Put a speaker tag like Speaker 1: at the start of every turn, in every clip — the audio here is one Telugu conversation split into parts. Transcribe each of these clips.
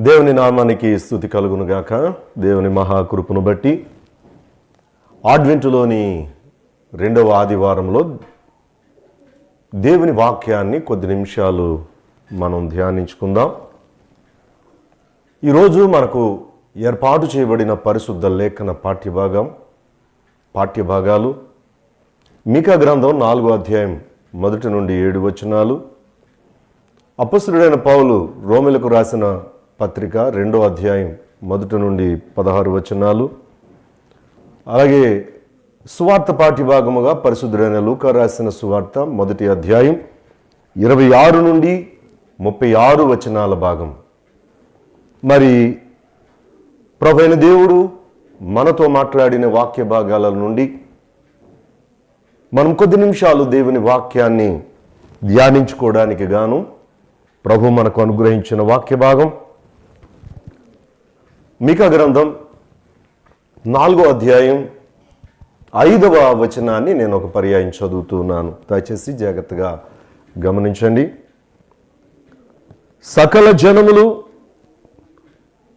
Speaker 1: దేవుని నామానికి స్తుతి కలుగును గాక. దేవుని మహాకృపను బట్టి అడ్వెంటులోని 2వ ఆదివారంలో దేవుని వాక్యాన్ని కొద్ది నిమిషాలు మనం ధ్యానించుకుందాం. ఈరోజు మనకు ఏర్పాటు చేయబడిన పరిశుద్ధ లేఖన పాఠ్యభాగాలు మీకా గ్రంథం 4వ అధ్యాయం 1 నుండి 7 వచనాలు, అపొస్తలుడైన పౌలు రోమీయులకు రాసిన పత్రిక 2వ అధ్యాయం 1 నుండి 16 వచనాలు, అలాగే సువార్త పాఠ్యభాగముగా పరిశుద్ధుడైన లూకా రాసిన సువార్త 1వ అధ్యాయం 26 నుండి 36 వచనాల భాగం. మరి ప్రభువైన దేవుడు మనతో మాట్లాడిన వాక్య భాగాల నుండి మనం కొద్ది నిమిషాలు దేవుని వాక్యాన్ని ధ్యానించుకోవడానికి గాను ప్రభు మనకు అనుగ్రహించిన వాక్య భాగం మీకా గ్రంథం 4వ అధ్యాయం 5వ వచనాన్ని నేను ఒక పర్యాయం చదువుతున్నాను. దయచేసి జాగ్రత్తగా గమనించండి. సకల జనములు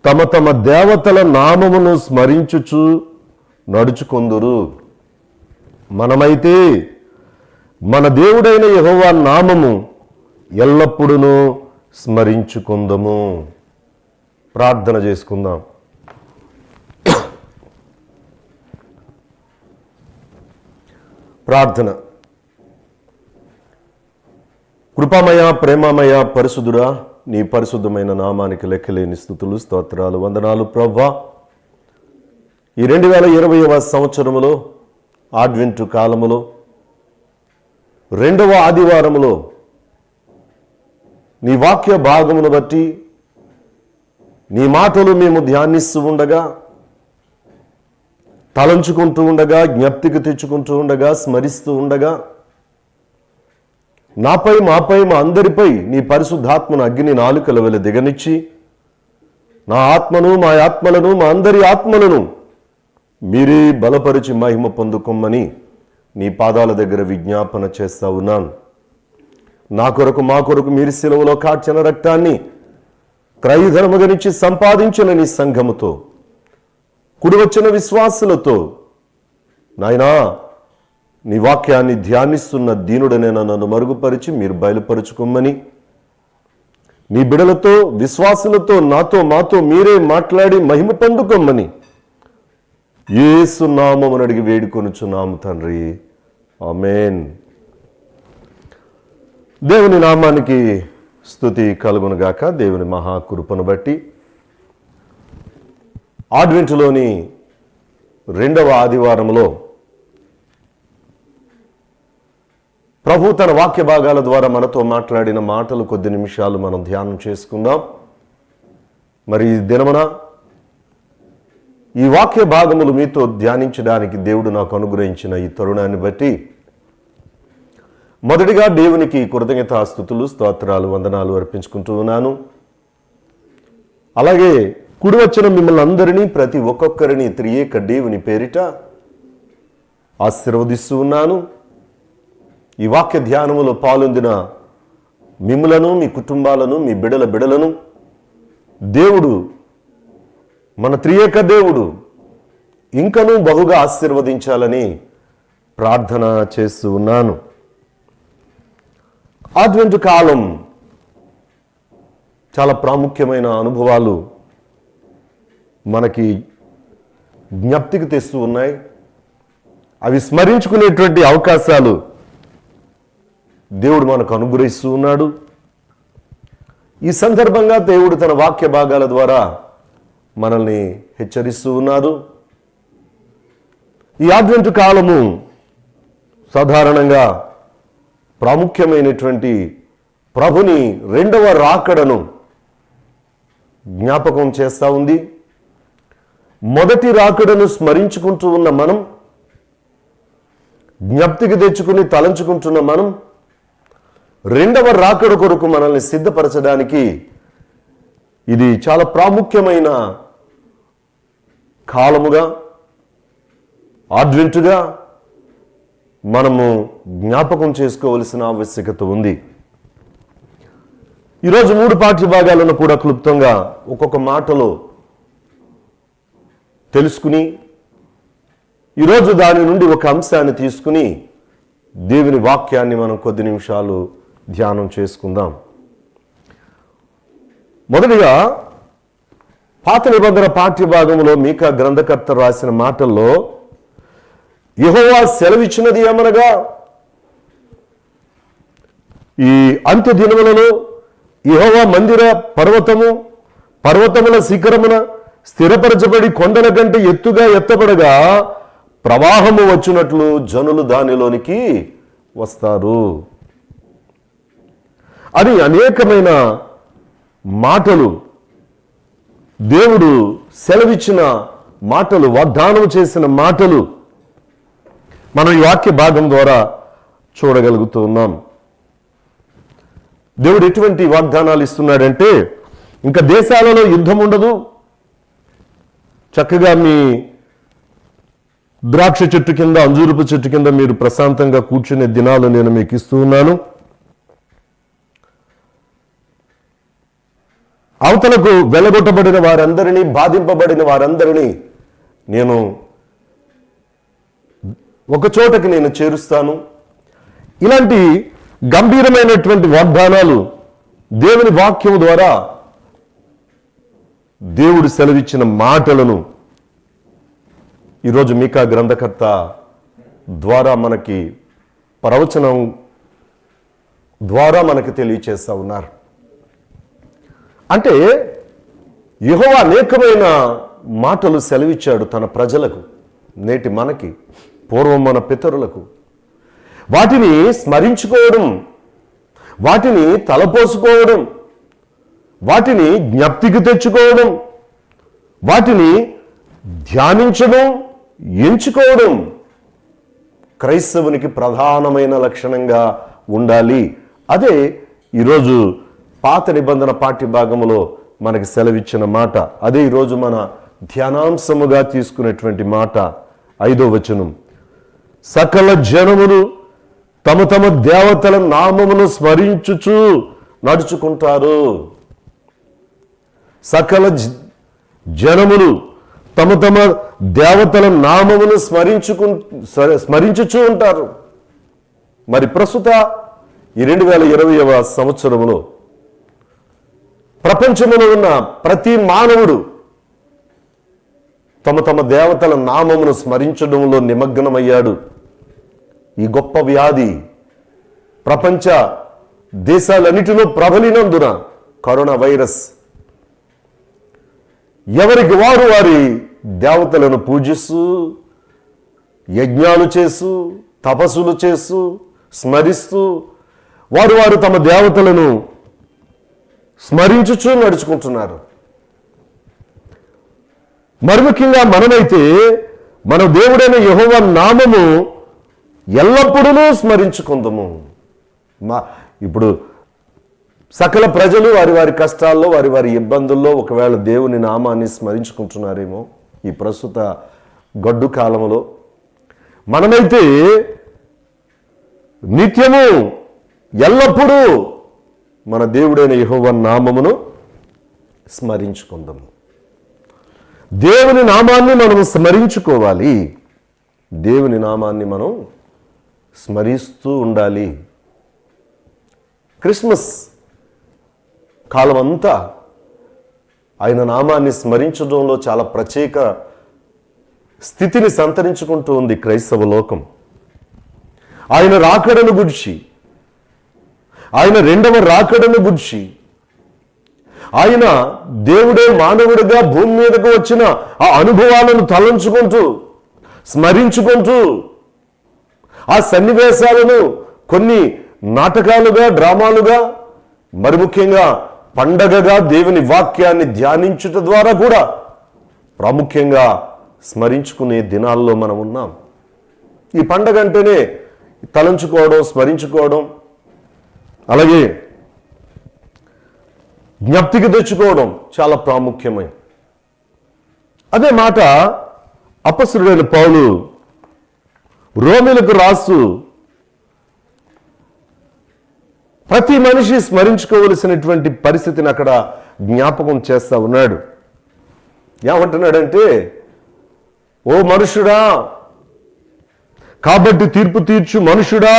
Speaker 1: తమ తమ దేవతల నామమును స్మరించుచు నడుచుకొందురు, మనమైతే మన దేవుడైన యెహోవా నామము ఎల్లప్పుడూ స్మరించుకుందాము. ప్రార్థన చేసుకుందాం. ప్రార్థన. కృపామయ, ప్రేమమయ, పరిశుద్ధుడా, నీ పరిశుద్ధమైన నామానికి లెక్కలేని స్తుతులు, స్తోత్రాలు, వందనాలు ప్రభువా. ఈ 2020వ సంవత్సరములో అడ్వెంటు కాలములో 2వ ఆదివారములో నీ వాక్య భాగమును బట్టి నీ మాటలు మేము ధ్యానిస్తూ ఉండగా, తలంచుకుంటూ ఉండగా, జ్ఞప్తికి తెచ్చుకుంటూ ఉండగా, స్మరిస్తూ ఉండగా, నాపై మాపై మా అందరిపై నీ పరిశుద్ధాత్మను అగ్ని నాలుకల వెల దిగనిచ్చి నా ఆత్మను, మా ఆత్మలను, మా అందరి ఆత్మలను మీరే బలపరిచి మహిమ పొందుకోమని నీ పాదాల దగ్గర విజ్ఞాపన చేస్తా ఉన్నాను. నా కొరకు, మా కొరకు మీరు శిలువలో కార్చిన రక్తాన్ని క్రయధనముగనిచ్చి సంపాదించిన నీ సంఘముతో కుడి వచ్చిన విశ్వాసులతో నాయనా నీ వాక్యాన్ని ధ్యానిస్తున్న దీనుడనైనా నన్ను మరుగుపరిచి మీరు బయలుపరుచుకోమని, నీ బిడలతో, విశ్వాసులతో, నాతో, మాతో మీరే మాట్లాడి మహిమ పొందుకోమని యేసు నామమున అడిగి వేడుకొనుచున్నాము తండ్రి, ఆమేన్. దేవుని నామానికి స్తుతి కలుగునుగాక. దేవుని మహాకృపను బట్టి అడ్వెంటులోని 2వ ఆదివారంలో ప్రభు తన వాక్య భాగాల ద్వారా మనతో మాట్లాడిన మాటలు కొద్ది నిమిషాలు మనం ధ్యానం చేసుకుందాం. మరి ఈ దినమున ఈ వాక్య భాగములు మీతో ధ్యానించడానికి దేవుడు నాకు అనుగ్రహించిన ఈ తరుణాన్ని బట్టి మొదటిగా దేవునికి కృతజ్ఞతాస్తుతులు, స్తోత్రాలు, వందనాలు అర్పించుకుంటూ ఉన్నాను. అలాగే కుడి వచ్చిన మిమ్మల్ని అందరినీ, ప్రతి ఒక్కొక్కరిని త్రియేక దేవుని పేరిట ఆశీర్వదిస్తూ ఉన్నాను. ఈ వాక్య ధ్యానములో పాల్గొందిన మిమ్ములను, మీ కుటుంబాలను, మీ బిడలను దేవుడు, మన త్రియేక దేవుడు ఇంకనూ బహుగా ఆశీర్వదించాలని ప్రార్థన చేస్తూ ఉన్నాను. అడ్వెంటు కాలం చాలా ప్రాముఖ్యమైన అనుభవాలు మనకి జ్ఞప్తికి తెస్తూ ఉన్నాయి. అవి స్మరించుకునేటువంటి అవకాశాలు దేవుడు మనకు అనుగ్రహిస్తూ ఉన్నాడు. ఈ సందర్భంగా దేవుడు తన వాక్య భాగాల ద్వారా మనల్ని హెచ్చరిస్తూ ఉన్నారు. ఈ అడ్వెంటు కాలము సాధారణంగా ప్రాముఖ్యమైనటువంటి ప్రభుని 2వ రాకడను జ్ఞాపకం చేస్తూ ఉంది. మొదటి రాకడను స్మరించుకుంటూ ఉన్న మనం, జ్ఞప్తికి తెచ్చుకుని తలంచుకుంటున్న మనం, 2వ రాకడ కొరకు మనల్ని సిద్ధపరచడానికి ఇది చాలా ప్రాముఖ్యమైన కాలముగా, అడ్వెంటుగా మనము జ్ఞాపకం చేసుకోవలసిన ఆవశ్యకత ఉంది. ఈరోజు 3 పాఠ్య భాగాలను కూడా క్లుప్తంగా ఒక్కొక్క మాటలో తెలుసుకుని ఈరోజు దాని నుండి ఒక అంశాన్ని తీసుకుని దేవుని వాక్యాన్ని మనం కొద్ది నిమిషాలు ధ్యానం చేసుకుందాం. మొదటిగా పాత నిబంధన పాఠ్య భాగంలో మీకా గ్రంథకర్త రాసిన మాటల్లో యెహోవా సెలవిచ్చినది ఏమనగా, ఈ అంత్య దినములలో యెహోవా మందిర పర్వతముల శిఖరమున స్థిరపరచబడి కొండల కంటే ఎత్తుగా ఎత్తబడగా ప్రవాహము వచ్చినట్లు జనులు దానిలోనికి వస్తారు అని అనేకమైన మాటలు, దేవుడు సెలవిచ్చిన మాటలు, వాగ్దానం చేసిన మాటలు మనం ఈ వాక్య భాగం ద్వారా చూడగలుగుతూ ఉన్నాం. దేవుడు ఎటువంటి వాగ్దానాలు ఇస్తున్నాడంటే, ఇంకా దేశాలలో యుద్ధం ఉండదు, చక్కగా మీ ద్రాక్ష చెట్టు కింద, అంజూరపు చెట్టు కింద మీరు ప్రశాంతంగా కూర్చునే దినాలు నేను మీకు ఇస్తూ ఉన్నాను. అవతలకు వెలగొట్టబడిన వారందరినీ, బాధింపబడిన వారందరినీ నేను ఒక చోటకి నేను చేరుస్తాను. ఇలాంటి గంభీరమైనటువంటి వాగ్దానాలు దేవుని వాక్యం ద్వారా, దేవుడు సెలవిచ్చిన మాటలను ఈరోజు మీకా గ్రంథకర్త ద్వారా మనకి ప్రవచనం ద్వారా మనకి తెలియచేస్తా ఉన్నారు. అంటే యెహోవా అనేకమైన మాటలు సెలవిచ్చాడు తన ప్రజలకు, నేటి మనకి, పూర్వం మన పితరులకు. వాటిని స్మరించుకోవడం, వాటిని తలపోసుకోవడం, వాటిని జ్ఞప్తికి తెచ్చుకోవడం, వాటిని ధ్యానించడం, ఎంచుకోవడం క్రైస్తవునికి ప్రధానమైన లక్షణంగా ఉండాలి. అదే ఈరోజు పాత నిబంధన పాఠ్య భాగంలో మనకి సెలవిచ్చిన మాట. అదే ఈరోజు మన ధ్యానాంశముగా తీసుకునేటువంటి మాట. 5వ వచనం, సకల జనములు తమ తమ దేవతల నామమును స్మరించుచు నడుచుకుంటారు. సకల జనములు తమ తమ దేవతల నామమును స్మరించుచూ ఉంటారు. మరి ప్రస్తుత ఈ 2020వ సంవత్సరంలో ప్రపంచంలో ఉన్న ప్రతి మానవుడు తమ తమ దేవతల నామమును స్మరించడంలో నిమగ్నమయ్యాడు. ఈ గొప్ప వ్యాధి ప్రపంచ దేశాలన్నిటిలో ప్రబలినందున, కరోనా వైరస్, ఎవరికి వారు వారి దేవతలను పూజిస్తూ, యజ్ఞాలు చేస్తూ, తపస్సులు చేస్తూ, స్మరిస్తూ, వారు తమ దేవతలను స్మరించుచూ నడుచుకుంటున్నారు. మరి ముఖ్యంగా మనమైతే మన దేవుడైన యెహోవా నామము ఎల్లప్పుడూ స్మరించుకుందాము. ఇప్పుడు సకల ప్రజలు వారి వారి కష్టాల్లో, వారి వారి ఇబ్బందుల్లో ఒకవేళ దేవుని నామాన్ని స్మరించుకుంటున్నారేమో ఈ ప్రస్తుత గడ్డు కాలంలో. మనమైతే నిత్యము ఎల్లప్పుడూ మన దేవుడైన యెహోవా నామమును స్మరించుకుందాము. దేవుని నామాన్ని మనం స్మరించుకోవాలి. దేవుని నామాన్ని మనం స్మరిస్తూ ఉండాలి. క్రిస్మస్ కాలం అంతా ఆయన నామాన్ని స్మరించడంలో చాలా ప్రత్యేక స్థితిని సంతరించుకుంటూ ఉంది క్రైస్తవ లోకం. ఆయన రాకడను గురించి, ఆయన 2వ రాకడను గురించి, ఆయన దేవుడే మానవుడిగా భూమి మీదకు వచ్చిన ఆ అనుభవాలను తలంచుకుంటూ, స్మరించుకుంటూ, ఆ సన్నివేశాలను కొన్ని నాటకాలుగా, డ్రామాలుగా, మరి ముఖ్యంగా పండగగా దేవుని వాక్యాన్ని ధ్యానించుట ద్వారా కూడా ప్రాముఖ్యంగా స్మరించుకునే దినాల్లో మనం ఉన్నాం. ఈ పండగ అంటేనే తలంచుకోవడం, స్మరించుకోవడం, అలాగే జ్ఞప్తికి తెచ్చుకోవడం చాలా ప్రాముఖ్యమైన. అదే మాట అపొస్తలుడైన పౌలు రోమీయులకు రాస్తూ ప్రతి మనిషి స్మరించుకోవలసినటువంటి పరిస్థితిని అక్కడ జ్ఞాపకం చేస్తా ఉన్నాడు. ఏమంటున్నాడంటే, ఓ మనుషుడా, కాబట్టి తీర్పు తీర్చు మనుషుడా,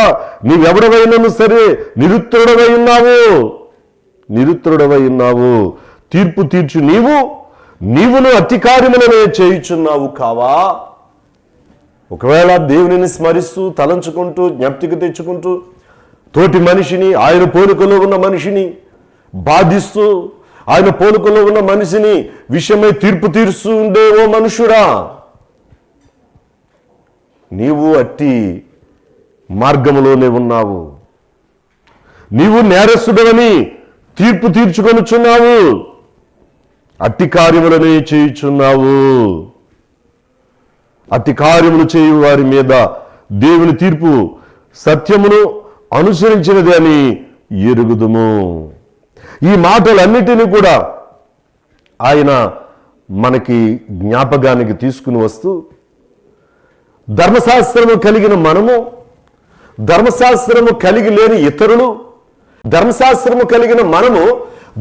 Speaker 1: నీవెవడవైనను సరే నిరుత్తరుడవై ఉన్నావు, తీర్పు తీర్చు నీవును అతి కార్యములనే చేయుచున్నావు కావా. ఒకవేళ దేవునిని స్మరిస్తూ తలంచుకుంటూ జ్ఞప్తికి తెచ్చుకుంటూ తోటి మనిషిని, ఆయన పోలికలో ఉన్న మనిషిని బాధిస్తూ, ఆయన పోలికలో ఉన్న మనిషిని విషయమై తీర్పు తీరుస్తూ ఉండే ఓ మనుషుడా, నీవు అట్టి మార్గములోనే ఉన్నావు. నీవు నేరస్తుడవని తీర్పు తీర్చుకొనుచున్నావు, అట్టి కార్యములనే చేయుచున్నావు. అట్టి కార్యములు చేయు వారి మీద దేవుని తీర్పు సత్యమును అనుసరించినది అని ఎరుగుదుము. ఈ మాటలన్నిటినీ కూడా ఆయన మనకి జ్ఞాపకానికి తీసుకుని వస్తూ, ధర్మశాస్త్రము కలిగిన మనము, ధర్మశాస్త్రము కలిగి లేని ఇతరులు, ధర్మశాస్త్రము కలిగిన మనము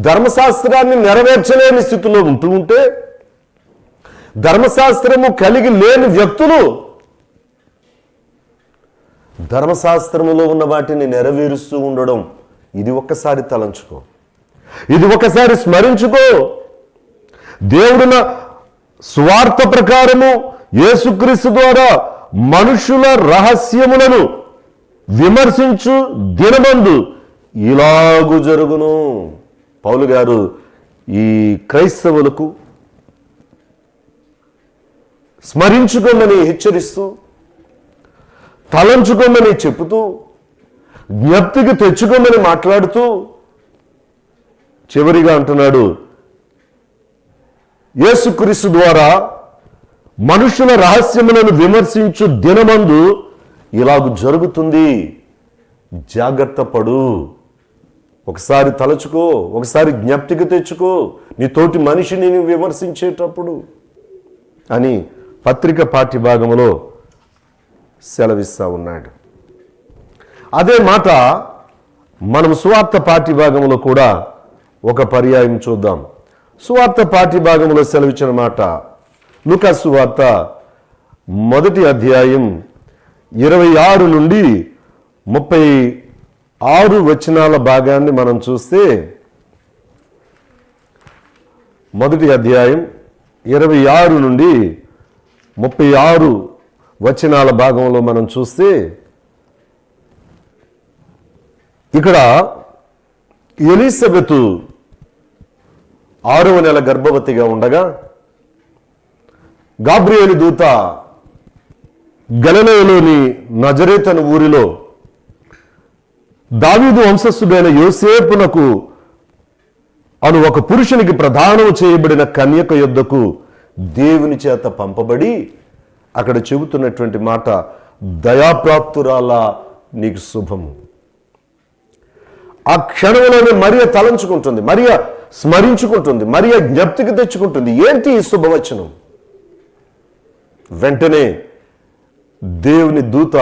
Speaker 1: ధర్మశాస్త్రాన్ని నెరవేర్చలేని స్థితిలో ఉంటే, ధర్మశాస్త్రము కలిగి లేని వ్యక్తులు ధర్మశాస్త్రములో ఉన్న వాటిని నెరవేరుస్తూ ఉండడం, ఇది ఒక్కసారి తలంచుకో, ఇది ఒకసారి స్మరించుకో. దేవుడున స్వార్థ ప్రకారము యేసుక్రీస్తు ద్వారా మనుషుల రహస్యములను విమర్శించు దినమందు ఇలాగు జరుగును. పౌలు గారు ఈ క్రైస్తవులకు స్మరించుకోమని హెచ్చరిస్తూ, తలంచుకోమని చెబుతూ, జ్ఞప్తికి తెచ్చుకోమని మాట్లాడుతూ చివరిగా అంటున్నాడు, యేసుక్రీస్తు ద్వారా మనుషుల రహస్యములను విమర్శించు దినమందు ఇలాగు జరుగుతుంది, జాగ్రత్త పడు. ఒకసారి తలచుకో, ఒకసారి జ్ఞప్తికి తెచ్చుకో నీ తోటి మనిషిని విమర్శించేటప్పుడు అని పత్రిక పాఠ్య భాగంలో సెలవిస్తా ఉన్నాడు. అదే మాట మనం సువార్త పాఠ్య భాగంలో కూడా ఒక పర్యాయం చూద్దాం. సువార్త పాఠ్య భాగంలో సెలవిచ్చిన మాట లూకా సువార్త 1వ అధ్యాయం 26 నుండి 36 వచనాల భాగాన్ని మనం చూస్తే, 1వ అధ్యాయం 26 నుండి 36 వచనాల భాగంలో మనం చూస్తే, ఇక్కడ ఎలిజబెతు 6వ నెల గర్భవతిగా ఉండగా గాబ్రియేలు దూత గలిలయలోని నజరేతు అను ఊరిలో దావీదు వంశస్థుడైన యోసేపునకు అను ఒక పురుషునికి ప్రదానం చేయబడిన కన్యక యొద్దకు దేవుని చేత పంపబడి అక్కడ చెబుతున్నటువంటి మాట, దయాప్రాప్తురాలా నీకు శుభము. ఆ క్షణంలోనే మరియ తలంచుకుంటుంది, మరియ స్మరించుకుంటుంది, మరియ జ్ఞప్తికి తెచ్చుకుంటుంది. ఏంటి ఈ శుభవచనం? వెంటనే దేవుని దూత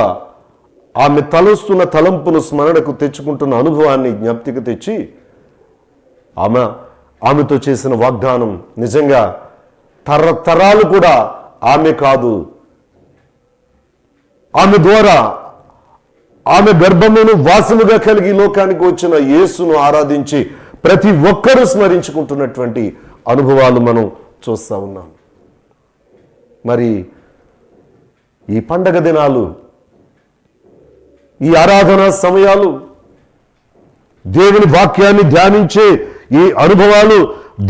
Speaker 1: ఆమె తలస్తున్న తలంపును స్మరణకు తెచ్చుకుంటున్న అనుభవాన్ని జ్ఞప్తికి తెచ్చి ఆమెతో చేసిన వాగ్దానం నిజంగా తరతరాలు కూడా ఆమె కాదు, ఆమె ద్వారా ఆమె గర్భమును వాసముగా కలిగి లోకానికి వచ్చిన యేసును ఆరాధించి ప్రతి ఒక్కరూ స్మరించుకుంటున్నటువంటి అనుభవాలు మనం చూస్తూ ఉన్నాం. మరి ఈ పండగ దినాలు, ఈ ఆరాధనా సమయాలు, దేవుని వాక్యాన్ని ధ్యానించే ఈ అనుభవాలు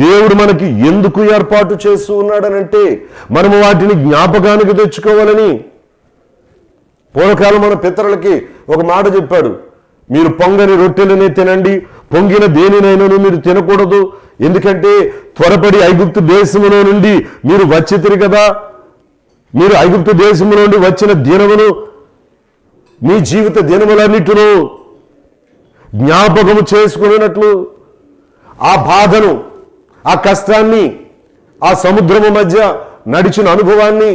Speaker 1: దేవుడు మనకి ఎందుకు ఏర్పాటు చేస్తూ ఉన్నాడనంటే మనము వాటిని జ్ఞాపకానికి తెచ్చుకోవాలని. పూర్వకాలం మన పితరులకి ఒక మాట చెప్పాడు, మీరు పొంగని రొట్టెలనే తినండి, పొంగిన దేనినైనాను మీరు తినకూడదు, ఎందుకంటే త్వరపడి ఐగుప్తు దేశములో నుండి మీరు వచ్చితిరి కదా, మీరు ఐగుప్తు దేశము నుండి వచ్చిన దినమును మీ జీవిత దినములన్నిటిలో జ్ఞాపకము చేసుకున్నట్లు ఆ బాధను, ఆ కష్టాన్ని, ఆ సముద్రము మధ్య నడిచిన అనుభవాన్ని,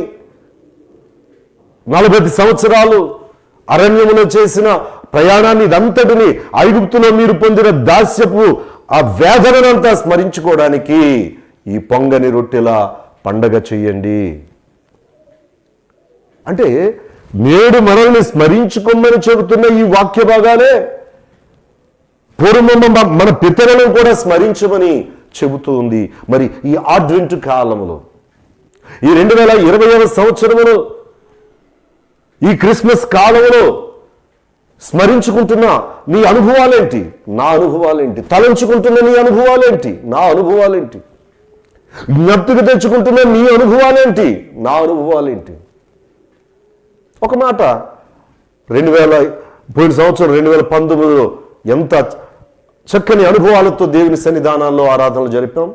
Speaker 1: 40 సంవత్సరాలు అరణ్యములో చేసిన ప్రయాణాన్ని ఇదంతటిని ఐగుప్తులో మీరు పొందిన దాస్యపు ఆ వేదనంతా స్మరించుకోవడానికి ఈ పొంగని రొట్టెల పండగ చెయ్యండి. అంటే నేడు మనల్ని స్మరించుకోమని చెబుతున్న ఈ వాక్య భాగాలే పూర్వం మన పితరులను కూడా స్మరించమని చెబుతూ ఉంది. మరి ఈ అడ్వెంట్ కాలములో, ఈ 2020వ సంవత్సరములో, ఈ క్రిస్మస్ కాలంలో స్మరించుకుంటున్న నీ అనుభవాలేంటి? నా అనుభవాలేంటి? తలంచుకుంటున్న నీ అనుభవాలేంటి? నా అనుభవాలేంటి? జ్ఞప్తికి తెచ్చుకుంటున్న నీ అనుభవాలేంటి? నా అనుభవాలేంటి? ఒక మాట, పోయిన సంవత్సరం 2019లో ఎంత చక్కని అనుభవాలతో దేవుని సన్నిధానాల్లో ఆరాధనలు జరిపాం.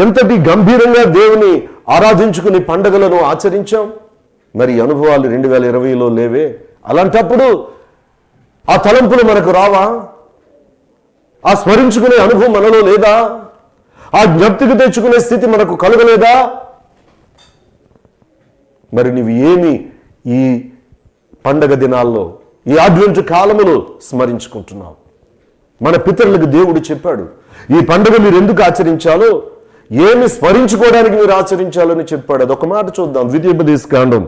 Speaker 1: ఎంతటి గంభీరంగా దేవుని ఆరాధించుకుని పండుగలను ఆచరించాం. మరి అనుభవాలు 2020లో లేవే. అలాంటప్పుడు ఆ తలంపులు మనకు రావా? ఆ స్మరించుకునే అనుభవం మనలో లేదా? ఆ జ్ఞప్తికి తెచ్చుకునే స్థితి మనకు కలగలేదా? మరి నువ్వు ఏమి ఈ పండగ దినాల్లో, ఈ అడ్వెంట్ కాలములో స్మరించుకుంటున్నావు? మన పితరులకు దేవుడు చెప్పాడు, ఈ పండుగ మీరు ఎందుకు ఆచరించాలో, ఏమి స్మరించుకోవడానికి మీరు ఆచరించాలని చెప్పాడు. అదొక మాట చూద్దాం. ద్వితీయోపదేశకాండం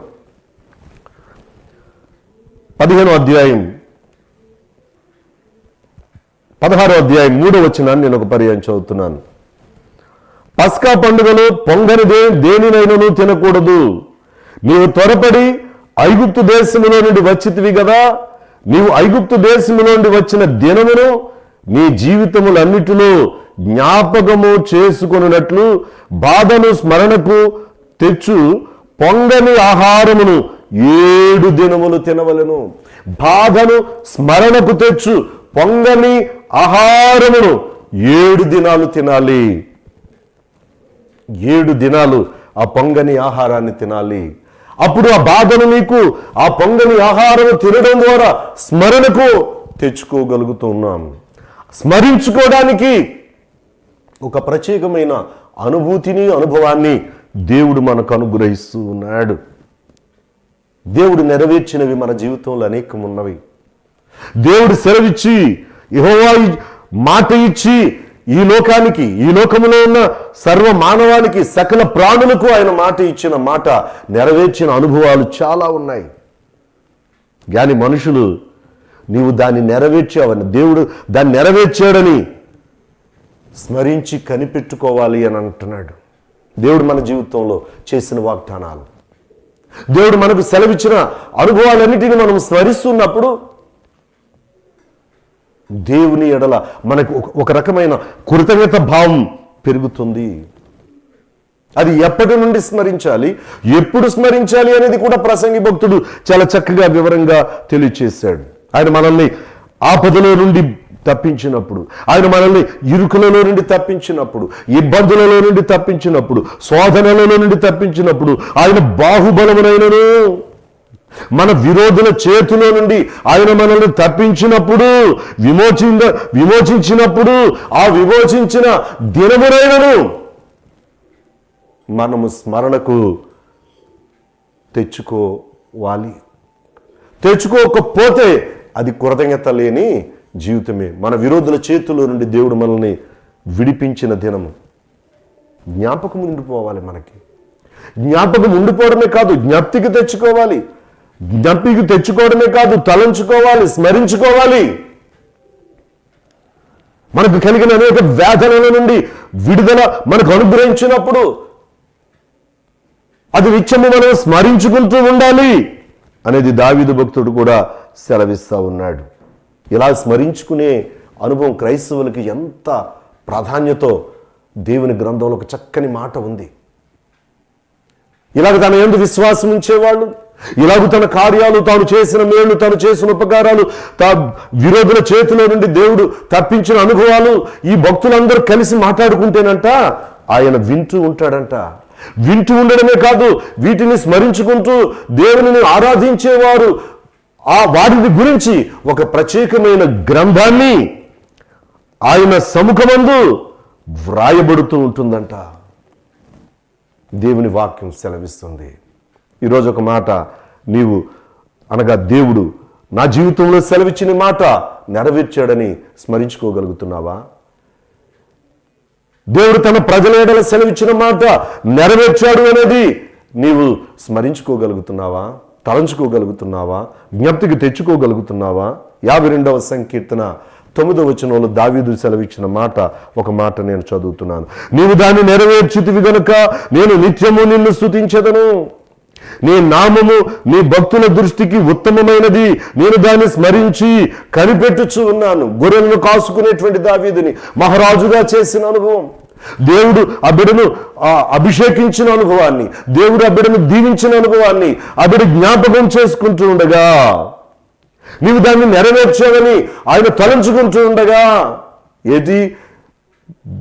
Speaker 1: 15వ అధ్యాయం 16వ అధ్యాయం 3వ వచనాన్ని నేను ఒక పర్యాయం చదువుతున్నాను. పస్కా పండుగలో పొంగని దేనినైనను తినకూడదు. నీవు త్వరపడి ఐగుప్తు దేశములో నుండి వచ్చితివి కదా, నీవు ఐగుప్తు దేశములో నుండి వచ్చిన దినమును నీ జీవితములన్నిటిలో జ్ఞాపకము చేసుకొనున్నట్లు బాధను స్మరణకు తెచ్చు పొంగని ఆహారమును 7 దినములు తినవలెను. బాధను స్మరణకు తెచ్చు పొంగని ఆహారమును 7 దినాలు తినాలి. 7 దినాలు ఆ పొంగని ఆహారాన్ని తినాలి. అప్పుడు ఆ బాధను నీకు ఆ పొంగని ఆహారము తినడం ద్వారా స్మరణకు తెచ్చుకోగలుగుతున్నాం. స్మరించుకోవడానికి ఒక ప్రత్యేకమైన అనుభూతిని, అనుభవాన్ని దేవుడు మనకు అనుగ్రహిస్తూ ఉన్నాడు. దేవుడు నెరవేర్చినవి మన జీవితంలో అనేకం ఉన్నవి. దేవుడు సెలవిచ్చి, యెహోవా మాట ఇచ్చి, ఈ లోకానికి, ఈ లోకములో ఉన్న సర్వ మానవానికి, సకల ప్రాణులకు ఆయన మాట ఇచ్చిన మాట నెరవేర్చిన అనుభవాలు చాలా ఉన్నాయి. కానీ మనుషులు, నీవు దాన్ని నెరవేర్చావని, దేవుడు దాన్ని నెరవేర్చాడని స్మరించి కనిపెట్టుకోవాలి అని అంటున్నాడు. దేవుడు మన జీవితంలో చేసిన వాగ్దానాలు, దేవుడు మనకు సెలవిచ్చిన అనుభవాలన్నిటిని మనం స్మరిస్తున్నప్పుడు దేవుని ఎడల మనకు ఒక రకమైన కృతజ్ఞత భావం పెరుగుతుంది. అది ఎప్పటి నుండి స్మరించాలి, ఎప్పుడు స్మరించాలి అనేది కూడా ప్రసంగి భక్తుడు చాలా చక్కగా వివరంగా తెలియచేశాడు. ఆయన మనల్ని ఆపదలో నుండి తప్పించినప్పుడు, ఆయన మనల్ని ఇరుకులలో నుండి తప్పించినప్పుడు, ఇబ్బందులలో నుండి తప్పించినప్పుడు, శోధనలలో నుండి తప్పించినప్పుడు, ఆయన బాహుబలమునైనను మన విరోధుల చేతిలో నుండి ఆయన మనల్ని తప్పించినప్పుడు, విమోచించినప్పుడు, ఆ విమోచించిన దినమునైనను మనము స్మరణకు తెచ్చుకోవాలి. తెచ్చుకోకపోతే అది కృతజ్ఞత లేని జీవితమే. మన విరోధుల చేతిలో నుండి దేవుడు మనల్ని విడిపించిన దినము జ్ఞాపకం ఉండిపోవాలి. మనకి జ్ఞాపకం ఉండిపోవడమే కాదు, జ్ఞప్తికి తెచ్చుకోవాలి. జ్ఞప్తికి తెచ్చుకోవడమే కాదు, తలంచుకోవాలి, స్మరించుకోవాలి. మనకు కలిగిన అనేక వేదనల నుండి విడుదల మనకు అనుగ్రహించినప్పుడు అది నిత్యము మనం స్మరించుకుంటూ ఉండాలి అనేది దావీదు భక్తుడు కూడా సెలవిస్తూ ఉన్నాడు. ఇలా స్మరించుకునే అనుభవం క్రైస్తవులకి ఎంత ప్రాధాన్యతో దేవుని గ్రంథంలో ఒక చక్కని మాట ఉంది. ఇలాగ తన యందు విశ్వాసం ఉంచేవాళ్ళు, ఇలాగ తన కార్యాలు, తాను చేసిన మేలు, తాను చేసిన ఉపకారాలు, విరోధుల చేతిలో నుండి దేవుడు తప్పించిన అనుభవాలు ఈ భక్తులందరూ కలిసి మాట్లాడుకుంటేనంట ఆయన వింటూ ఉంటాడంట. వింటూ ఉండడమే కాదు, వీటిని స్మరించుకుంటూ దేవునిని ఆరాధించేవారు ఆ వారిని గురించి ఒక ప్రత్యేకమైన గ్రంథాన్ని ఆయన సముఖమందు వ్రాయబడుతూ ఉంటుందంట. దేవుని వాక్యం సెలవిస్తుంది. ఈరోజు ఒక మాట, నీవు అనగా దేవుడు నా జీవితంలో సెలవిచ్చిన మాట నెరవేర్చాడని స్మరించుకోగలుగుతున్నావా? దేవుడు తన ప్రజల ఎడల సెలవిచ్చిన మాట నెరవేర్చాడు అనేది నీవు స్మరించుకోగలుగుతున్నావా? తలంచుకోగలుగుతున్నావా? జ్ఞప్తికి తెచ్చుకోగలుగుతున్నావా? 52వ సంకీర్తన 9వ వచనంలో దావీదు సెలవిచ్చిన మాట, ఒక మాట నేను చదువుతున్నాను. నీవు దాన్ని నెరవేర్చితివి గనుక నేను నిత్యము నిన్ను స్తుతించెదను. నీ నామము నీ భక్తుల దృష్టికి ఉత్తమమైనది, నేను దాన్ని స్మరించి కనిపెట్టుచు ఉన్నాను. గొర్రెలను కాసుకునేటువంటి దావీదుని మహారాజుగా చేసిన అనుభవం, దేవుడు ఆ బిడ్డను అభిషేకించిన అనుభవాన్ని, దేవుడు ఆ బిడ్డను దీవించిన అనుభవాన్ని ఆ బిడ్డ జ్ఞాపకం చేసుకుంటూ ఉండగా, నీవు దాన్ని నెరవేర్చావని ఆయన తలంచుకుంటూ ఉండగా,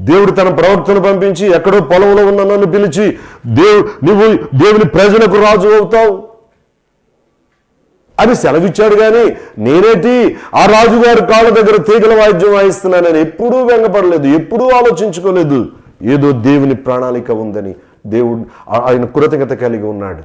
Speaker 1: దేవుడు తన ప్రవక్తను పంపించి ఎక్కడో పొలంలో ఉన్న నన్ను పిలిచి నువ్వు దేవుని ప్రజలకు రాజు అవుతావు అని సెలవిచ్చాడు. కానీ నేనేటి ఆ రాజుగారి కాళ్ళ దగ్గర తీగల వాయిద్యం వాయిస్తున్నానని ఎప్పుడూ వెంగపడలేదు, ఎప్పుడూ ఆలోచించుకోలేదు. ఏదో దేవుని ప్రణాళిక ఉందని దేవుడు ఆయన కృతజ్ఞత కలిగి ఉన్నాడు.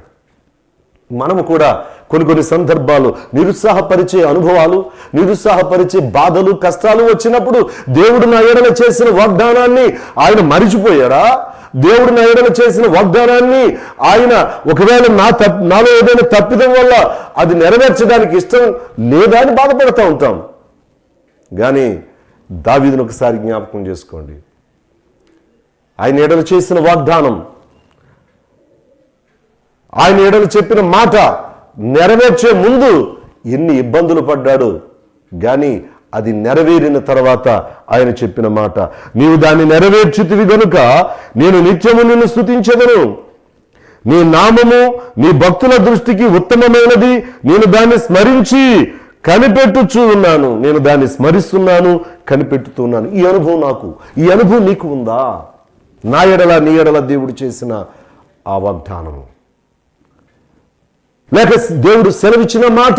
Speaker 1: మనము కూడా కొన్ని సందర్భాలు నిరుత్సాహపరిచే అనుభవాలు, నిరుత్సాహపరిచే బాధలు, కష్టాలు వచ్చినప్పుడు దేవుడు నా ఎడల చేసిన వాగ్దానాన్ని ఆయన మరిచిపోయాడా? దేవుడు నా ఎడల చేసిన వాగ్దానాన్ని ఆయన ఒకవేళ నాలో ఏదైనా తప్పిదం వల్ల అది నెరవేర్చడానికి ఇష్టం లేదా అని బాధపడుతూ ఉంటాం. కానీ దావీదును ఒకసారి జ్ఞాపకం చేసుకోండి. ఆయన ఎడల చేసిన వాగ్దానం, ఆయన ఎడలు చెప్పిన మాట నెరవేర్చే ముందు ఎన్ని ఇబ్బందులు పడ్డాడు. కానీ అది నెరవేరిన తర్వాత ఆయన చెప్పిన మాట, నీవు దాన్ని నెరవేర్చితివి గనుక నేను నిత్యము నిన్ను స్తుతించెదను. నీ నామము నీ భక్తుల దృష్టికి ఉత్తమమైనది, నేను దాన్ని స్మరించి కనిపెట్టుచూ ఉన్నాను. నేను దాన్ని స్మరిస్తున్నాను, కనిపెట్టుతున్నాను. ఈ అనుభవం నాకు, ఈ అనుభవం నీకు ఉందా? నా ఎడల నీ ఎడల దేవుడు చేసిన ఆ వాగ్దానము, లేక దేవుడు సెలవిచ్చిన మాట,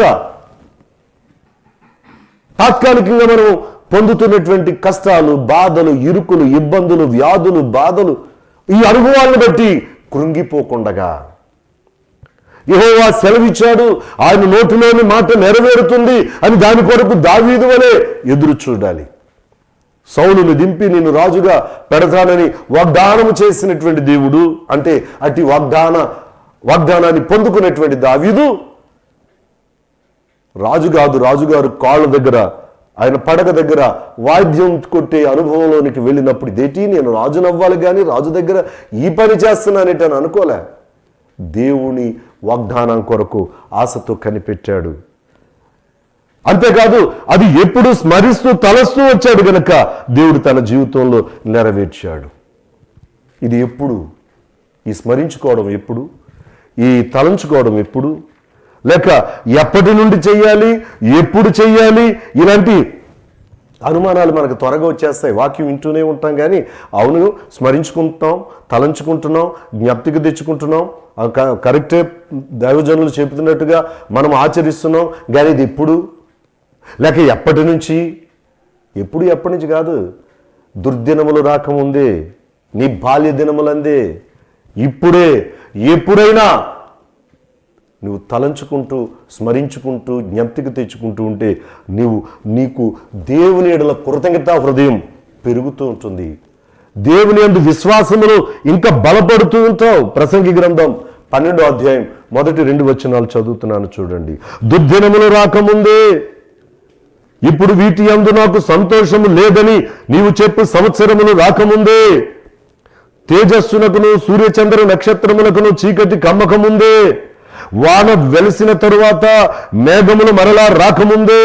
Speaker 1: తాత్కాలికంగా మనం పొందుతున్నటువంటి కష్టాలు, బాధలు, ఇరుకులు, ఇబ్బందులు, వ్యాధులు, బాధలు, ఈ అనుభవాలను బట్టి కృంగిపోకుండగా, యెహోవా సెలవిచ్చాడు, ఆయన నోటిలోని మాట నెరవేరుతుంది అని దాని కొరకు దావీదు వలె ఎదురు చూడాలి. సౌలుని దింపి నేను రాజుగా పెడతానని వాగ్దానము చేసినటువంటి దేవుడు, అంటే అట్టి వాగ్దానాన్ని పొందుకునేటువంటి దావీదు రాజు కాదు, రాజుగారు కాళ్ళ దగ్గర, ఆయన పడక దగ్గర వాద్యం కొట్టే అనుభవంలోనికి వెళ్ళినప్పుడు ఇదేంటి, నేను రాజునవ్వాలి కానీ రాజు దగ్గర ఈ పని చేస్తున్నానేటని అనుకోలే. దేవుని వాగ్దానం కొరకు ఆశతో కనిపెట్టాడు. అంతేకాదు అది ఎప్పుడు స్మరిస్తూ తలస్తూ వచ్చాడు గనక దేవుడు తన జీవితంలో నెరవేర్చాడు. ఇది ఎప్పుడు? ఈ స్మరించుకోవడం ఎప్పుడు? ఈ తలంచుకోవడం ఎప్పుడు? లేక ఎప్పటి నుండి చెయ్యాలి, ఎప్పుడు చెయ్యాలి? ఇలాంటి అనుమానాలు మనకు త్వరగా వచ్చేస్తాయి. వాక్యం వింటూనే ఉంటాం కానీ అవును స్మరించుకుంటాం, తలంచుకుంటున్నాం, జ్ఞప్తికి తెచ్చుకుంటున్నాం, కరెక్టే దైవజనులు చెబుతున్నట్టుగా మనం ఆచరిస్తున్నాం. కానీ ఇది ఎప్పుడు, లేక ఎప్పటి నుంచి? ఎప్పటి నుంచి కాదు, దుర్దినములు రాకముందే, నీ బాల్య దినములందే, ఇప్పుడే, ఎప్పుడైనా నువ్వు తలంచుకుంటూ, స్మరించుకుంటూ, జ్ఞప్తికి తెచ్చుకుంటూ ఉంటే నీకు దేవుని ఎడల కృతజ్ఞతా హృదయం పెరుగుతూ ఉంటుంది. దేవుని యందు విశ్వాసములు ఇంకా బలపడుతూ ఉంటావు. ప్రసంగి గ్రంథం 12వ అధ్యాయం 1-2 వచనాలు చదువుతున్నాను చూడండి. దుర్దినములు రాకముందే, ఇప్పుడు వీటి యందు నాకు సంతోషము లేదని నీవు చెప్పు సంవత్సరములు రాకముందే, తేజస్సునకును సూర్యచంద్ర నక్షత్రములకును చీకటి కమ్మకముందే, వాన వెలిసిన తరువాత మేఘములు మరలా రాకముందే,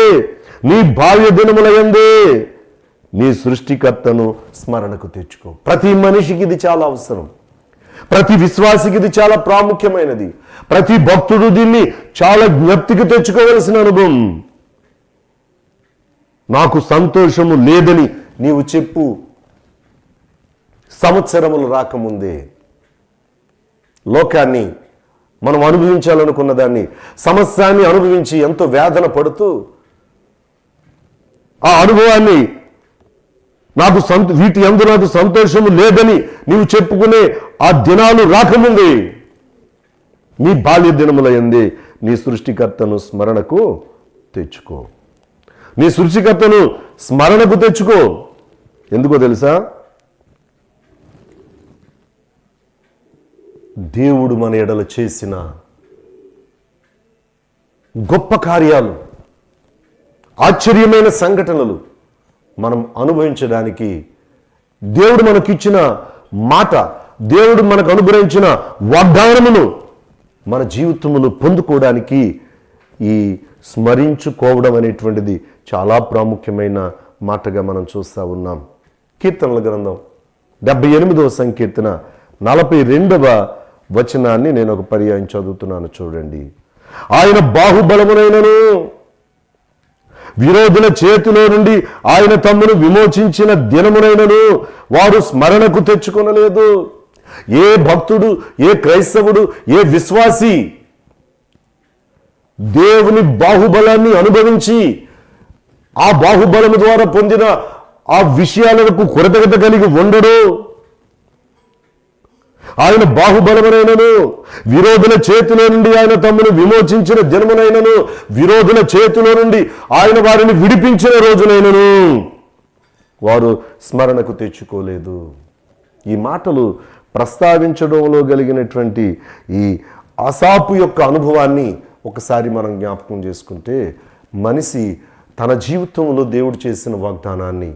Speaker 1: నీ భావ్య దినముల యందే నీ సృష్టికర్తను స్మరణకు తెచ్చుకో. ప్రతి మనిషికి ఇది చాలా అవసరం. ప్రతి విశ్వాసికి ఇది చాలా ప్రాముఖ్యమైనది. ప్రతి భక్తుడు దీన్ని చాలా జ్ఞప్తికి తెచ్చుకోవలసిన అనుభవం. నాకు సంతోషము లేదని నీవు చెప్పు సంవత్సరములు రాకముందే. లోకాన్ని మనం అనుభవించాలనుకున్న దాన్ని, సమస్యాన్ని అనుభవించి ఎంతో వేదన పడుతూ ఆ అనుభవాన్ని వీటి యందు నాకు సంతోషము లేదని నీవు చెప్పుకునే ఆ దినాలు రాకముందే, నీ బాల్య దినముల యందే నీ సృష్టికర్తను స్మరణకు తెచ్చుకో. నీ సృష్టికర్తను స్మరణకు తెచ్చుకో. ఎందుకో తెలుసా? దేవుడు మన ఎడల చేసిన గొప్ప కార్యాలు, ఆశ్చర్యమైన సంఘటనలు మనం అనుభవించడానికి దేవుడు మనకిచ్చిన మాట, దేవుడు మనకు అనుగ్రహించిన వాగ్దానమును మన జీవితములో పొందుకోవడానికి ఈ స్మరించుకోవడం అనేటువంటిది చాలా ప్రాముఖ్యమైన మాటగా మనం చూస్తూ ఉన్నాం. కీర్తనల గ్రంథం 78వ సంకీర్తన 42వ వచనాన్ని నేను ఒక పర్యాయం చదువుతున్నాను, చూడండి. ఆయన బాహుబలమునైనను విరోధుల చేతిలో నుండి ఆయన తమ్మును విమోచించిన దినమునైనను వారు స్మరణకు తెచ్చుకొనలేదు. ఏ భక్తుడు, ఏ క్రైస్తవుడు, ఏ విశ్వాసి దేవుని బాహుబలాన్ని అనుభవించి ఆ బాహుబలము ద్వారా పొందిన ఆ విషయాలకు కొరతగత కలిగి ఉండడు. ఆయన బాహుబలమునైనను విరోధుల చేతిలో నుండి ఆయన తమ్మును విమోచించిన దినమునైనను విరోధుల చేతిలో నుండి ఆయన వారిని విడిపించిన రోజునైనను వారు స్మరణకు తెచ్చుకోలేదు. ఈ మాటలు ప్రస్తావించడంలో కలిగినటువంటి ఈ ఆసాపు యొక్క అనుభవాన్ని ఒకసారి మనం జ్ఞాపకం చేసుకుంటే, మనిషి తన జీవితంలో దేవుడు చేసిన వాగ్దానాన్ని,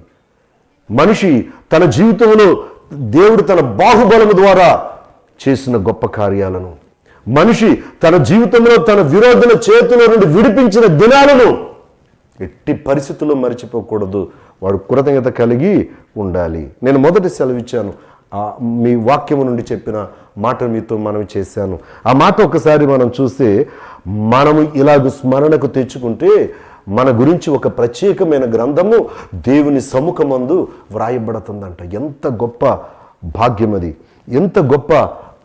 Speaker 1: మనిషి తన జీవితంలో దేవుడు తన బాహుబలము ద్వారా చేసిన గొప్ప కార్యాలను, మనిషి తన జీవితంలో తన విరోధుల చేతిలో నుండి విడిపించిన దినాలను ఎట్టి పరిస్థితుల్లో మర్చిపోకూడదు. వాడు కృతజ్ఞత కలిగి ఉండాలి. నేను మొదటి సెలవిచ్చాను, మీ వాక్యము నుండి చెప్పిన మాట మీతో మనం చేశాను. ఆ మాట ఒకసారి మనం చూస్తే, మనము ఇలాగ స్మరణకు తెచ్చుకుంటే మన గురించి ఒక ప్రత్యేకమైన గ్రంథము దేవుని సముఖమందు వ్రాయబడుతుందంట. ఎంత గొప్ప భాగ్యం అది, ఎంత గొప్ప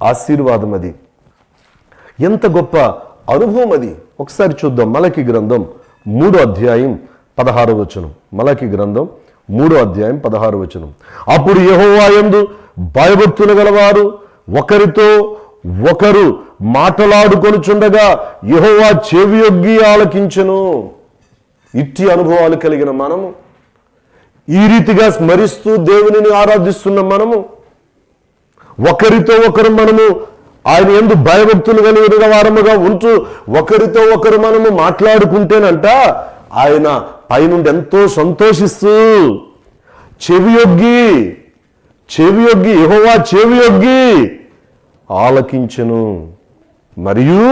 Speaker 1: ఆశీర్వాదం అది, ఎంత గొప్ప అనుభవం అది. ఒకసారి చూద్దాం. మలకి గ్రంథం 3వ అధ్యాయం 16వ వచనం. మలకి గ్రంథం 3వ అధ్యాయం 16వ వచనం. అప్పుడు యెహోవా యందు భయభక్తులు గలవారు ఒకరితో ఒకరు మాటలాడుకొనుచుండగా యెహోవా చెవియొగ్గి ఆలకించెను. ఇట్టి అనుభవాలు కలిగిన మనము, ఈ రీతిగా స్మరిస్తూ దేవునిని ఆరాధిస్తున్న మనము, ఒకరితో ఒకరు మనము ఆయన యందు భయభక్తులు కలిగిన వారముగా ఉంటూ ఒకరితో ఒకరు మనము మాట్లాడుకుంటేనంట ఆయన పైనుండి ఎంతో సంతోషిస్తూ చెవియొగ్గి యెహోవా చెవియొగ్గి ఆలకించెను. మరియు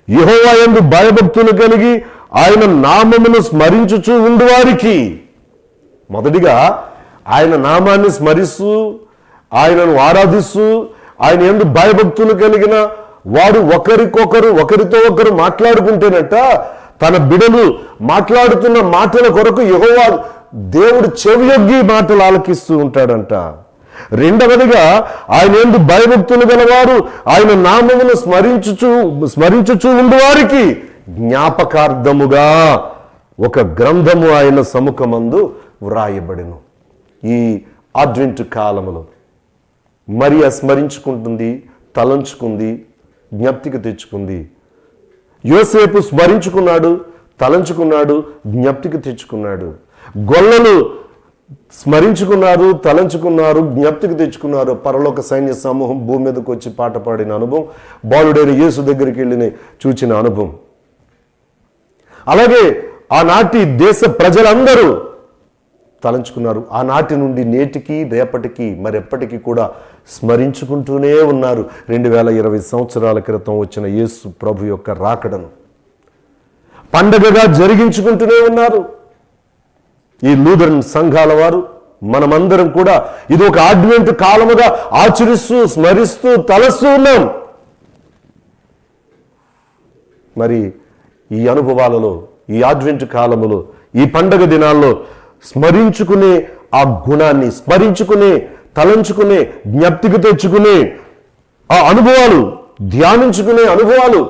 Speaker 1: యెహోవా యందు భయభక్తులు కలిగి ఆయన నామమును స్మరించుచూ ఉండు వారికి, మొదటిగా ఆయన నామాన్ని స్మరిస్తూ ఆయనను ఆరాధిస్తూ ఆయన యందు భయభక్తులు కలిగిన వాడు ఒకరితో ఒకరు మాట్లాడుకుంటేనట తన బిడలు మాట్లాడుతున్న మాటల కొరకు యెహోవా దేవుడు చెవియొగ్గి మాటలు ఆలకిస్తూ ఉంటాడంట. రెండవదిగా ఆయన యందు భయభక్తులు గలవారు ఆయన నామమును స్మరించుచూ ఉండు వారికి జ్ఞాపకార్థముగా ఒక గ్రంథము ఆయన సముఖమందు వ్రాయబడెను. ఈ అడ్వెంట్ కాలములో మరియ స్మరించుకుంటుంది, తలంచుకుంది, జ్ఞప్తికి తెచ్చుకుంది. యోసేపు స్మరించుకున్నాడు, తలంచుకున్నాడు, జ్ఞప్తికి తెచ్చుకున్నాడు. గొల్లలు స్మరించుకున్నారు, తలంచుకున్నారు, జ్ఞప్తికి తెచ్చుకున్నారు. పరలోక సైన్య సమూహం భూమి మీదకి వచ్చి పాట పాడిన అనుభవం, బాలుడైన యేసు దగ్గరికి వెళ్ళి చూచిన అనుభవం. అలాగే ఆనాటి దేశ ప్రజలందరూ తలంచుకున్నారు. ఆనాటి నుండి నేటికి రేపటికి మరెప్పటికీ కూడా స్మరించుకుంటూనే ఉన్నారు 2020 సంవత్సరాల క్రితం వచ్చిన యేసు ప్రభు యొక్క రాకడను పండగగా జరిగించుకుంటూనే ఉన్నారు. ఈ లూథరన్ సంఘాల వారు మనమందరం కూడా ఇది ఒక అడ్వెంట్ కాలముగా ఆచరిస్తూ స్మరిస్తూ తలస్తూ ఉన్నాం. మరి ఈ అనుభవాలలో, ఈ అడ్వెంట్ కాలములో, ఈ పండగ దినాల్లో స్మరించుకునే ఆ గుణాన్ని, స్మరించుకునే, తలంచుకునే, జ్ఞప్తికి తెచ్చుకునే ఆ అనుభవాలు, ధ్యానించుకునే అనుభవాలు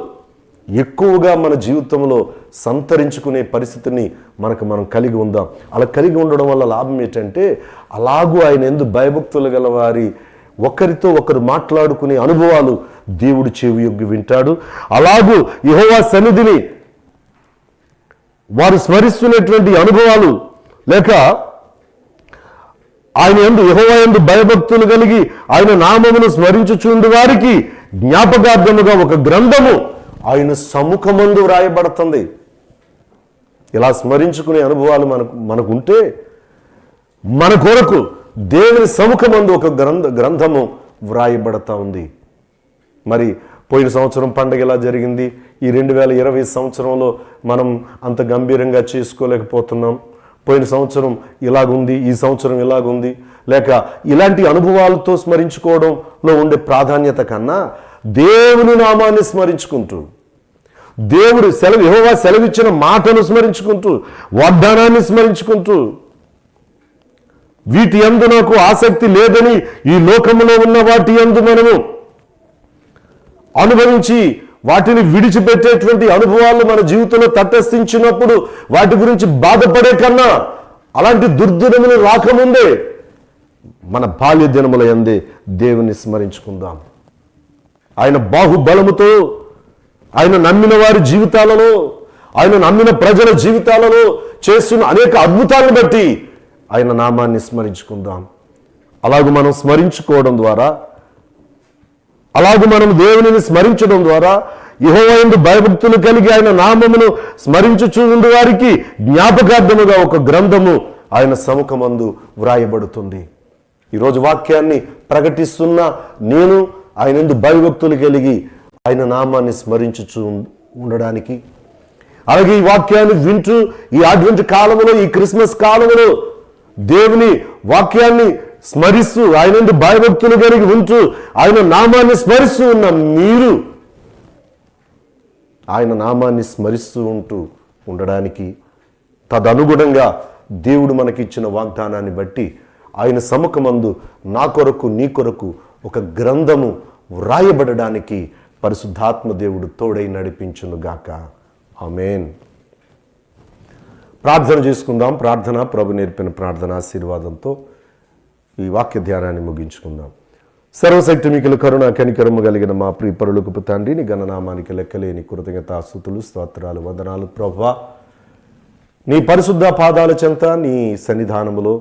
Speaker 1: ఎక్కువగా మన జీవితంలో సంతరించుకునే పరిస్థితిని మనం కలిగి ఉందాం. అలా కలిగి ఉండడం వల్ల లాభం ఏంటంటే, అలాగూ ఆయన యందు భయభక్తులు గల వారి ఒకరితో ఒకరు మాట్లాడుకునే అనుభవాలు దేవుడు చెవియొగ్గి వింటాడు. అలాగూ యెహోవా సన్నిధిని వారు స్మరిస్తున్నటువంటి అనుభవాలు, లేక ఆయన యందు యెహోవా యందు భయభక్తులు కలిగి ఆయన నామమును స్మరించుచుండు వారికి జ్ఞాపకార్థముగా ఒక గ్రంథము ఆయన సముఖమందు వ్రాయబడుతుంది. ఇలా స్మరించుకునే అనుభవాలు మనకుంటే మన కొరకు దేవుని సముఖమందు ఒక గ్రంథము వ్రాయబడతా ఉంది. మరి పోయిన సంవత్సరం పండుగ ఎలా జరిగింది? ఈ 2020 సంవత్సరంలో మనం అంత గంభీరంగా చేసుకోలేకపోతున్నాం. పోయిన సంవత్సరం ఇలాగుంది, ఈ సంవత్సరం ఇలాగుంది. లేక ఇలాంటి అనుభవాలతో స్మరించుకోవడంలో ఉండే ప్రాధాన్యత కన్నా దేవుని నామాన్ని స్మరించుకుంటూ, దేవుడు యెహోవా సెలవిచ్చిన మాటను స్మరించుకుంటూ, వాగ్దానాన్ని స్మరించుకుంటూ, వీటి యందు నాకు ఆసక్తి లేదని ఈ లోకములో ఉన్న వాటి యందు మనము అనుభవించి వాటిని విడిచిపెట్టేటువంటి అనుభవాలు మన జీవితంలో తటస్థించినప్పుడు వాటి గురించి బాధపడే కన్నా అలాంటి దుర్దినములు రాకముందే మన బాల్య దినముల యందే దేవుని స్మరించుకుందాం. ఆయన బాహుబలముతో ఆయన నమ్మిన వారి జీవితాలలో, ఆయన నమ్మిన ప్రజల జీవితాలలో చేస్తున్న అనేక అద్భుతాలను బట్టి ఆయన నామాన్ని స్మరించుకుందాం. అలాగే మనం స్మరించుకోవడం ద్వారా, అలాగే మనం దేవునిని స్మరించడం ద్వారా యెహోవా యందు భయభక్తులు కలిగి ఆయన నామమును స్మరించుచుండు వారికి జ్ఞాపకార్థముగా ఒక గ్రంథము ఆయన సముఖమందు వ్రాయబడుతుంది. ఈరోజు వాక్యాన్ని ప్రకటిస్తున్న నేను ఆయన యందు భయభక్తులు కలిగి ఆయన నామాన్ని స్మరించుచు ఉండడానికి, అలాగే ఈ వాక్యాన్ని వింటూ ఈ అడ్వెంట్ కాలంలో, ఈ క్రిస్మస్ కాలంలో దేవుని వాక్యాన్ని స్మరిస్తూ ఆయన యందు భయభక్తులు కలిగి ఉంటూ ఆయన నామాన్ని స్మరిస్తూ ఉన్న మీరు ఆయన నామాన్ని స్మరిస్తూ ఉండడానికి తదనుగుణంగా దేవుడు మనకిచ్చిన వాగ్దానాన్ని బట్టి ఆయన సముఖమందు నా కొరకు నీ కొరకు ఒక గ్రంథము వ్రాయబడడానికి పరిశుద్ధాత్మ దేవుడు తోడై నడిపించునుగాక. ఆమేన్. ప్రార్థన చేసుకుందాం. ప్రార్థన ప్రభు నేర్పిన ప్రార్థన ఆశీర్వాదంతో ఈ వాక్య ధ్యానాన్ని ముగించుకుందాం. సర్వశక్తిమికులు కరుణ కనికరము కలిగిన మా ప్రియ పరలోకపు తండ్రి, నీ ఘననామానికి లెక్కలేని కృతజ్ఞతాస్తుతులు, స్తోత్రాలు, వందనాలు ప్రభువా. నీ పరిశుద్ధ పాదాల చెంత నీ సన్నిధానములో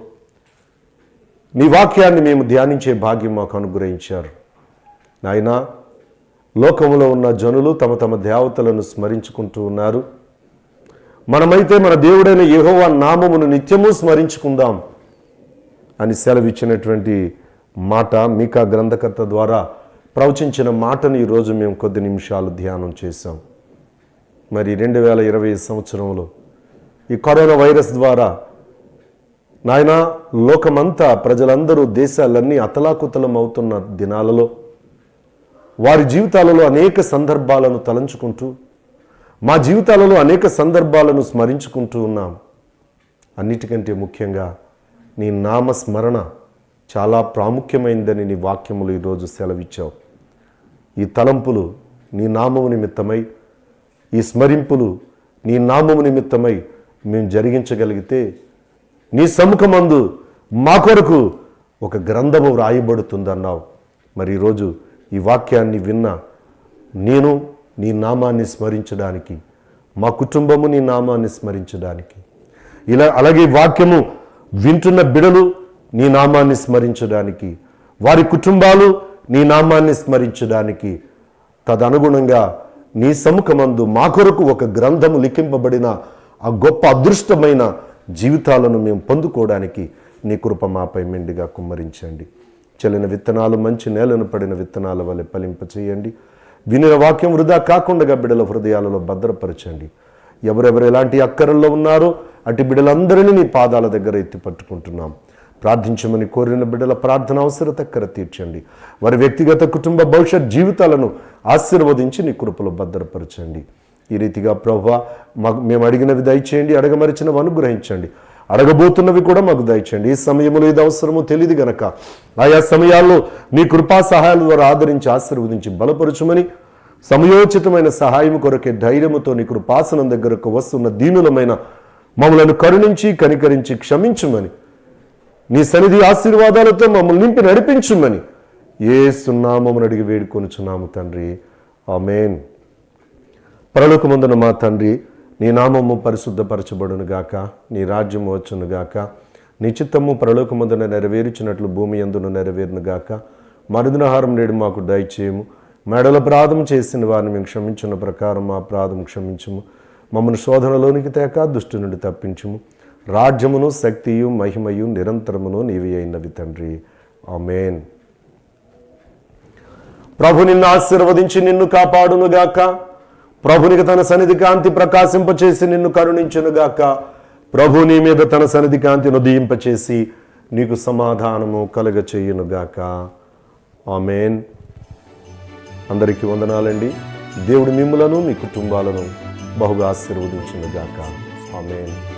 Speaker 1: నీ వాక్యాన్ని మేము ధ్యానించే భాగ్యం మాకు అనుగ్రహించారు నాయనా. లోకములో ఉన్న జనులు తమ తమ దేవతలను స్మరించుకుంటూ ఉన్నారు. మనమైతే మన దేవుడైన యెహోవా నామమును నిత్యము స్మరించుకుందాం అని సెలవిచ్చినటువంటి మాట, మీకా గ్రంథకర్త ద్వారా ప్రవచించిన మాటను ఈరోజు మేము కొద్ది నిమిషాలు ధ్యానం చేశాం. మరి 2020 సంవత్సరంలో ఈ కరోనా వైరస్ ద్వారా నాయన లోకమంతా ప్రజలందరూ, దేశాలన్నీ అతలాకుతలం అవుతున్న దినాలలో వారి జీవితాలలో అనేక సందర్భాలను తలంచుకుంటూ, మా జీవితాలలో అనేక సందర్భాలను స్మరించుకుంటూ ఉన్నాం. అన్నిటికంటే ముఖ్యంగా నీ నామస్మరణ చాలా ప్రాముఖ్యమైందని నీ వాక్యములు ఈరోజు సెలవిచ్చావు. ఈ తలంపులు నీ నామము నిమిత్తమై, ఈ స్మరింపులు నీ నామము నిమిత్తమై మేము జరిగించగలిగితే నీ సముఖమందు మా కొరకు ఒక గ్రంథము వ్రాయబడుతుందన్నావు. మరి ఈరోజు ఈ వాక్యాన్ని విన్న నేను నీ నామాన్ని స్మరించడానికి, మా కుటుంబము నీ నామాన్ని స్మరించడానికి, అలాగే వాక్యము వింటున్న బిడలు నీ నామాన్ని స్మరించడానికి, వారి కుటుంబాలు నీ నామాన్ని స్మరించడానికి, తదనుగుణంగా నీ సముఖమందు మా కొరకు ఒక గ్రంథము లిఖింపబడిన ఆ గొప్ప అదృష్టమైన జీవితాలను మేము పొందుకోవడానికి నీ కృప మాపై మెండుగా కుమ్మరించండి. చెల్లిన విత్తనాలు మంచి నేలను పడిన విత్తనాల వలె ఫలింపచేయండి. వినిన వాక్యం వృధా కాకుండా బిడ్డల హృదయాలలో భద్రపరచండి. ఎవరెవరు ఎలాంటి అక్కరల్లో ఉన్నారో అటు బిడ్డలందరినీ నీ పాదాల దగ్గర ఎత్తి పట్టుకుంటున్నాం. ప్రార్థించమని కోరిన బిడ్డల ప్రార్థన అవసరత కర తీర్చండి. వారి వ్యక్తిగత కుటుంబ భవిష్యత్ జీవితాలను ఆశీర్వదించి నీ కృపలో భద్రపరచండి. ఈ రీతిగా ప్రభువా మేము అడిగినవి దయచేయండి, అడగమరిచినవి అనుగ్రహించండి, అడగబోతున్నవి కూడా మాకు దయచేయండి. ఈ సమయంలో ఇది అవసరమో తెలియదు గనక ఆయా సమయాల్లో నీ కృపా సహాయాల ద్వారా ఆదరించి ఆశీర్వదించి బలపరచుమని, సమయోచితమైన సహాయం కొరకే ధైర్యముతో నీ కృపాసనం దగ్గరకు వస్తున్న దీనులమైన మమ్మలను కరుణించి కనికరించి క్షమించుమని, నీ సన్నిధి ఆశీర్వాదాలతో మమ్మల్ని నింపి నడిపించుమని యేసు నామమున అడిగి వేడుకొనుచున్నాము తండ్రి. ఆమేన్. పరలోకమందున మా తండ్రి, నీ నామము పరిశుద్ధపరచబడునుగాక, నీ రాజ్యము వచ్చునుగాక, నీ చిత్తము పరలోకమందున నెరవేర్చినట్లు భూమి యందును నెరవేరునుగాక. మరుదినాహారం నేడు మాకు దయచేయము. మెడల అపరాధం చేసిన వారిని మేము క్షమించిన ప్రకారం మా అపరాధం క్షమించుము. మమ్మల్ని శోధనలోనికి తేక దుష్టు నుండి తప్పించుము. రాజ్యమును, శక్తియు, మహిమయు నిరంతరమును నీవే అయినవి తండ్రి. ఆమేన్. ప్రభు నిన్ను ఆశీర్వదించి నిన్ను కాపాడునుగాక. ప్రభునికి తన సన్నిధి కాంతి ప్రకాశింపచేసి నిన్ను కరుణించునుగాక. ప్రభు నీ మీద తన సన్నిధి కాంతిని ఉదయింపచేసి నీకు సమాధానము కలుగచేయునుగాక. ఆమేన్. అందరికీ వందనాలండి. దేవుడు మిమ్ములను మీ కుటుంబాలను బహుగా ఆశీర్వదించునుగాక. ఆమేన్.